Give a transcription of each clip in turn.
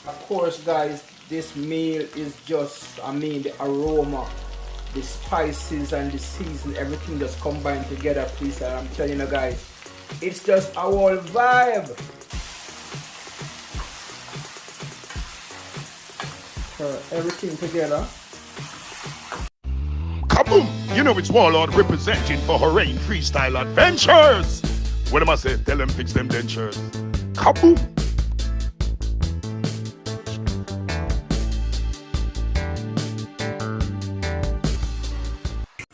Of course, guys, this meal is just, the aroma, the spices and the season, everything just combined together, please. And I'm telling you guys, it's just a whole vibe. Everything together. Kaboom! You know it's Warlord representing for Oraine Freestyle Adventures. What am I saying? Tell them fix them dentures. Kaboom!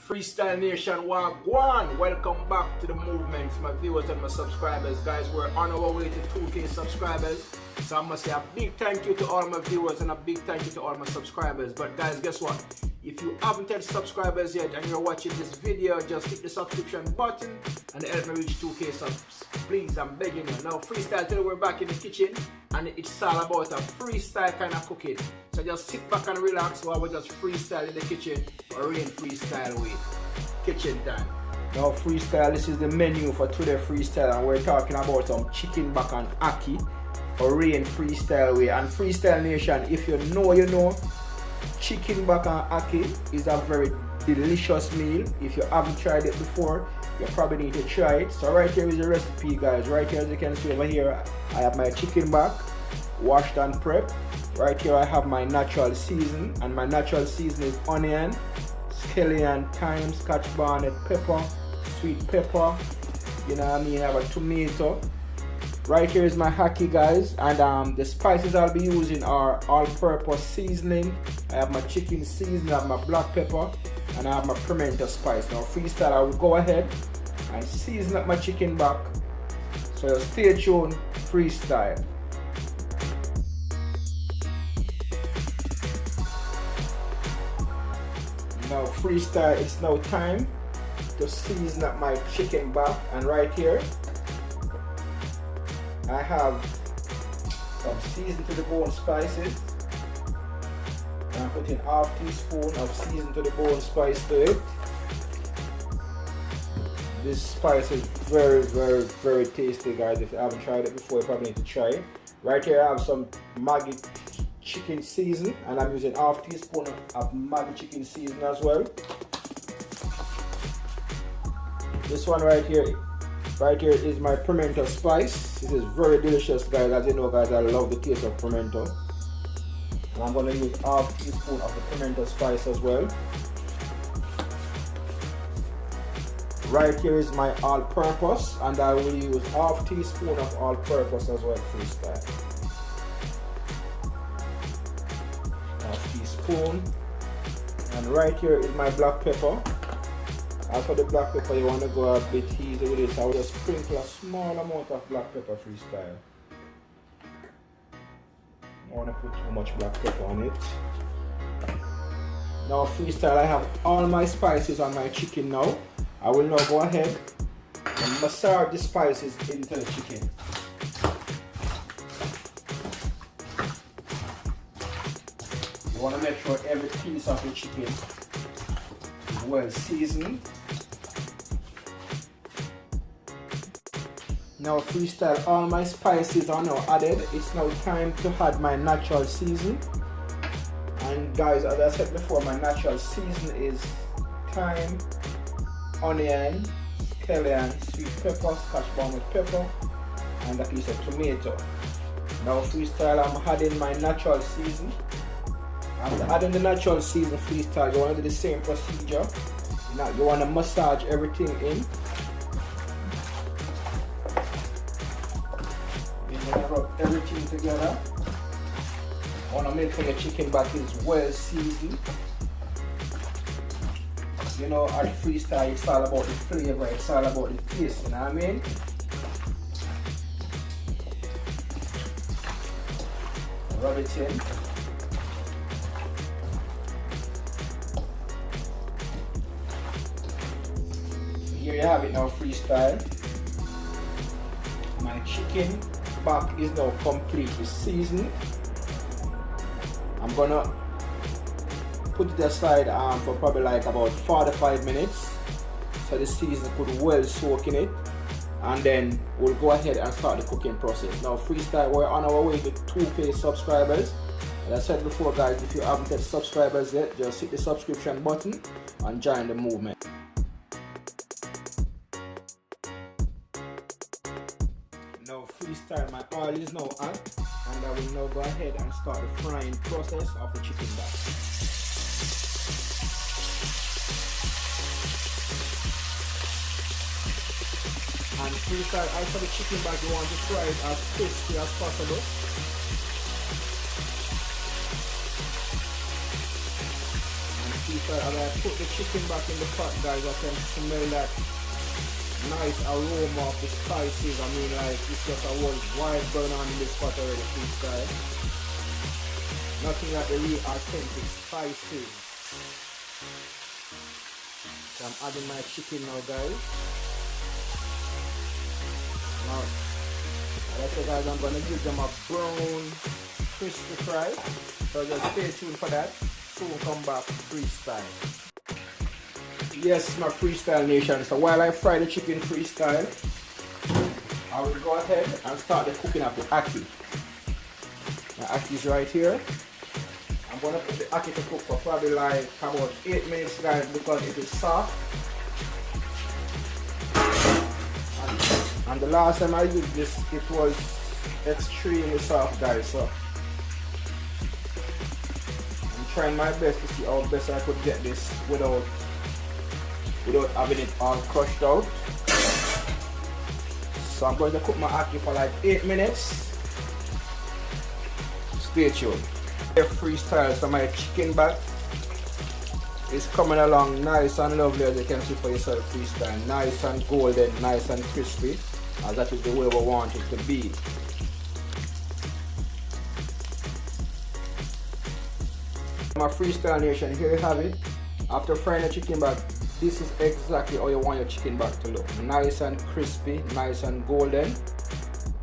Freestyle Nation Wagwan, welcome back to the movement, my viewers and my subscribers. Guys, we're on our way to 2K subscribers, so I must say a big thank you to all my viewers and a big thank you to all my subscribers. But guys, guess what? If you haven't had subscribers yet and you're watching this video, just hit the subscription button and help me reach 2K subs. Please, I'm begging you. Now, freestyle today, we're back in the kitchen and it's all about a freestyle kind of cooking. So just sit back and relax while we just freestyle in the kitchen, Oraine freestyle way. Kitchen time. Now, freestyle, this is the menu for today freestyle, and we're talking about some chicken back and Ackee, Oraine freestyle way. And Freestyle Nation, if you know, you know. Chicken back and Ackee is a very delicious meal. If you haven't tried it before, you probably need to try it. So right here is the recipe, guys. Right here, as you can see over here, I have my chicken back washed and prepped. Right here I have my natural season, and my natural season is onion, scallion, thyme, scotch bonnet, pepper, sweet pepper, you know what I mean. I have a tomato. Right here is my Ackee, guys, and the spices I'll be using are all-purpose seasoning. I have my chicken seasoning, I have my black pepper, and I have my pimento spice. Now, freestyle, I will go ahead and season up my chicken back. So stay tuned, freestyle. Now, freestyle, it's now time to season up my chicken back, and right here I have some seasoned to the bone spices. I'm putting half teaspoon of seasoned to the bone spice to it. This spice is very, very, very tasty, guys. If you haven't tried it before, you probably need to try it. Right here I have some Maggi chicken season, and I'm using half teaspoon of Maggi chicken season as well. This one right here is my pimento spice. This is very delicious, guys. As you know, guys, I love the taste of pimento. And I'm going to use half teaspoon of the pimento spice as well. Right here is my all-purpose, and I will use half teaspoon of all-purpose as well, freestyle. Half teaspoon. And right here is my black pepper. As for the black pepper, you want to go a bit easy with it, so I will just sprinkle a small amount of black pepper, freestyle. I don't want to put too much black pepper on it. Now, freestyle, I have all my spices on my chicken now. I will now go ahead and massage the spices into the chicken. You want to make sure every piece of the chicken is well seasoned. Now, freestyle, all my spices are now added. It's now time to add my natural season. And guys, as I said before, my natural season is thyme, onion, scallion, sweet pepper, scotch bonnet pepper, and a piece of tomato. Now, freestyle, I'm adding my natural season. After adding the natural season, freestyle, you want to do the same procedure. Now, you want to massage everything in. You're going to rub everything together. You want to make sure your chicken back is well seasoned. You know, at freestyle, it's all about the flavor, it's all about the taste, you know what I mean? Rub it in. Here you have it now, freestyle. My chicken back is now completely seasoned. I'm gonna put it aside for probably like about 45 minutes so the season could well soak in it. and then we'll go ahead and start the cooking process. Now freestyle, we're on our way to 2K subscribers. As I said before guys, if you haven't hit subscribers yet, just hit the subscription button and join the movement. Now freestyle, my oil is now on, and I will now go ahead and start the frying process of the chicken back. And freestyle, as for the chicken back, you want to fry it as crispy as possible. And freestyle, as I put the chicken back in the pot guys, I can smell that nice aroma of the spices. I mean, like, it's just a whole wild burn on in this pot already. Freestyle, nothing like the real authentic spices. So I'm adding my chicken now guys. Now, like I said guys, I'm gonna give them a brown crispy fry, so just stay tuned for that. Soon come back freestyle. Yes, my freestyle nation. So while I fry the chicken freestyle, I will go ahead and start the cooking of the ackee. My ackee is right here. I'm gonna put the ackee to cook for probably like about 8 minutes guys, because it is soft. And the last time I used this, it was extremely soft guys, so I'm trying my best to see how best I could get this without having it all crushed out. So I'm going to cook my ackee for like 8 minutes. Stay tuned. Freestyle, so my chicken back is coming along nice and lovely, as you can see for yourself. Freestyle, nice and golden, nice and crispy, as that is the way we want it to be. My freestyle nation, here you have it. After frying the chicken back, this is exactly how you want your chicken back to look. Nice and crispy, nice and golden.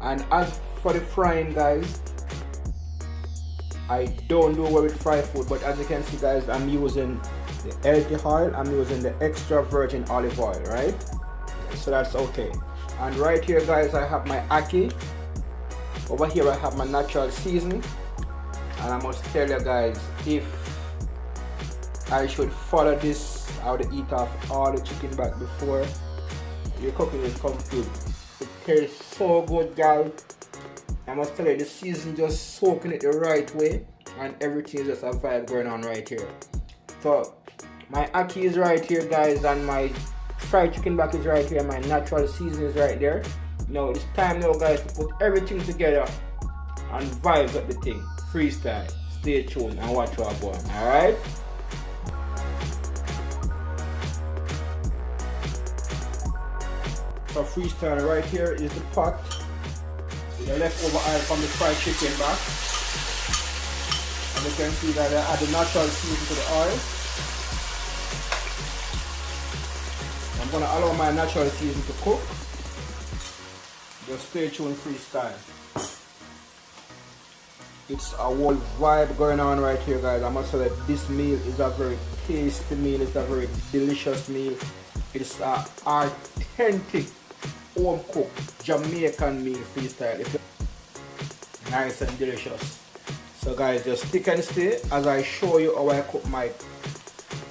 And as for the frying guys, I don't do away with fried food, but as you can see guys, I'm using the healthy oil, I'm using the extra virgin olive oil, right? So that's okay. And right here guys, I have my ackee. Over here I have my natural seasoning. And I must tell you guys, if I should follow this, I would eat off all the chicken back before your cooking is complete. It tastes so good guys. I must tell you, the season just soaking it the right way, and everything is just a vibe going on right here. So my ackee is right here guys, and my fried chicken back is right here, my natural season is right there. Now it's time now guys to put everything together and vibe up the thing. Freestyle. Stay tuned and watch what I'm going. Alright? So freestyle, right here is the pot. The leftover oil from the fried chicken back. And you can see that I add the natural season to the oil. I'm gonna allow my natural season to cook. Just stay tuned. Freestyle. It's a whole vibe going on right here guys. I must say that this meal is a very tasty meal, it's a very delicious meal. It's an authentic home cooked Jamaican meal. Freestyle. It's nice and delicious. So guys, just stick and stay as I show you how I cook my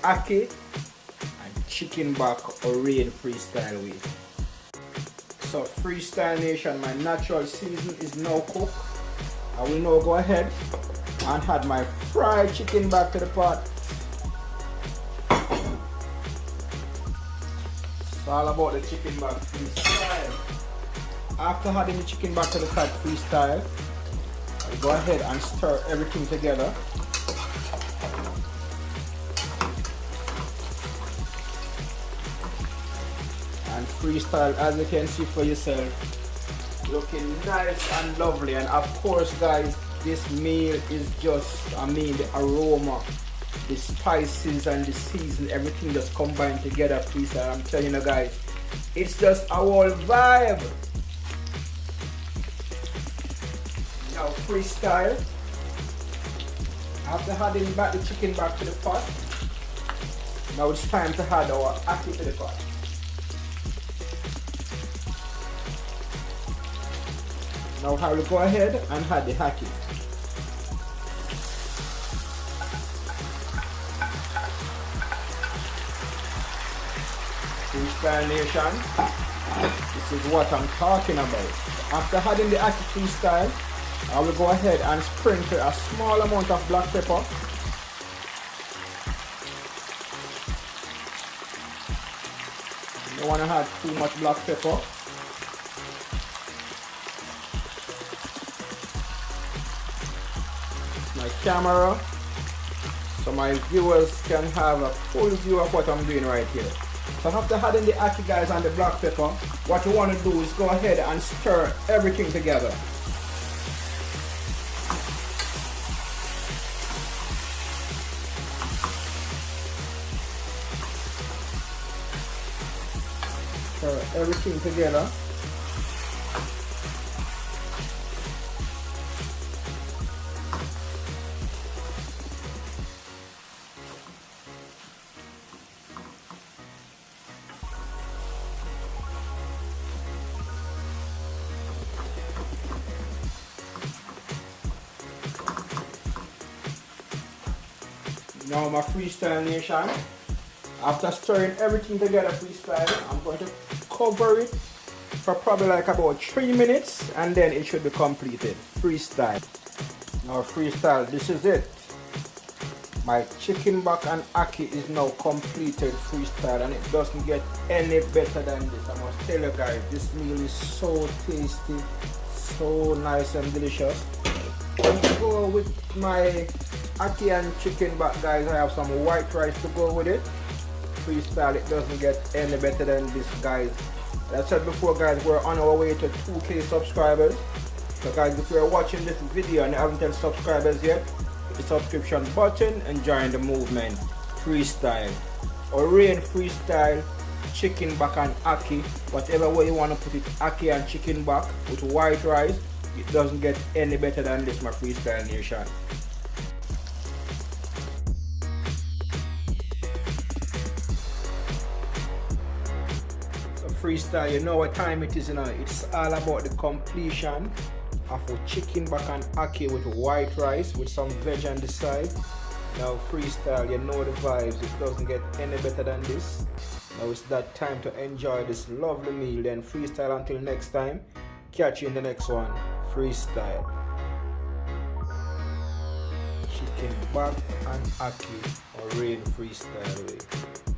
ackee and chicken back Oraine freestyle way. So freestyle nation, my natural season is now cooked. I will now go ahead and add my fried chicken back to the pot. It's all about the chicken back freestyle. After adding the chicken back to the pot freestyle, I'll go ahead and stir everything together. And freestyle, as you can see for yourself, looking nice and lovely. And of course guys, this meal is just, I mean, the aroma, the spices and the season, everything just combined together. Freestyle, I'm telling you guys, it's just a whole vibe. Now freestyle, after adding back the chicken back to the pot, now it's time to add our ackee to the pot. Now I will go ahead and add the Ackee. Freestyle Nation, this is what I'm talking about. After adding the Ackee freestyle, I will go ahead and sprinkle a small amount of black pepper. You don't want to add too much black pepper. My camera, so my viewers can have a full view of what I'm doing right here. So after adding the Ackee, guys, and the black pepper, what you want to do is go ahead and stir everything together. Stir everything together. Now my Freestyle Nation, after stirring everything together freestyle, I'm going to cover it for probably like about 3 minutes and then it should be completed. Freestyle. Now freestyle, this is it. My chicken back and Ackee is now completed freestyle, and it doesn't get any better than this. I must tell you guys, this meal is so tasty, so nice and delicious. And to go with my Ackee and chicken back, guys, I have some white rice to go with it. Freestyle, it doesn't get any better than this, guys. As I said before, guys, we're on our way to 2K subscribers. So guys, if you're watching this video and you haven't hit subscribers yet, hit the subscription button and join the movement. Freestyle, Oraine freestyle, chicken back and Ackee, whatever way you want to put it, Ackee and chicken back with white rice, it doesn't get any better than this, my Freestyle Nation. Freestyle, you know what time it is now. It's all about the completion of a chicken back and Ackee with white rice with some veg on the side. Now freestyle, you know the vibes, it doesn't get any better than this. Now it's that time to enjoy this lovely meal. Then freestyle, until next time, catch you in the next one. Freestyle, chicken back and Ackee, Oraine freestyle way.